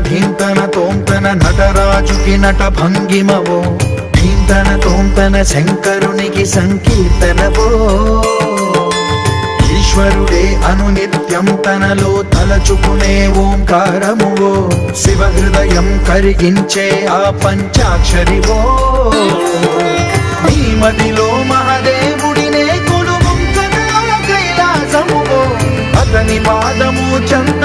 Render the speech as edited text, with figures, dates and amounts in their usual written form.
ధీంతన తోంతన నటరాజుకి నట భంగిమవో, ధీంతన తోంతన శంకరునికి సంకీర్తనవో. ఈశ్వరుడే అనునిత్యం తనలో తలచుకునే ఓంకారమువో, శివ హృదయం కరిగించే ఆ పంచాక్షరివో. నీ మదిలో మహాదేవుడినే కొలువుంచగా కైలాసమువో, అతని పాదము చంద్ర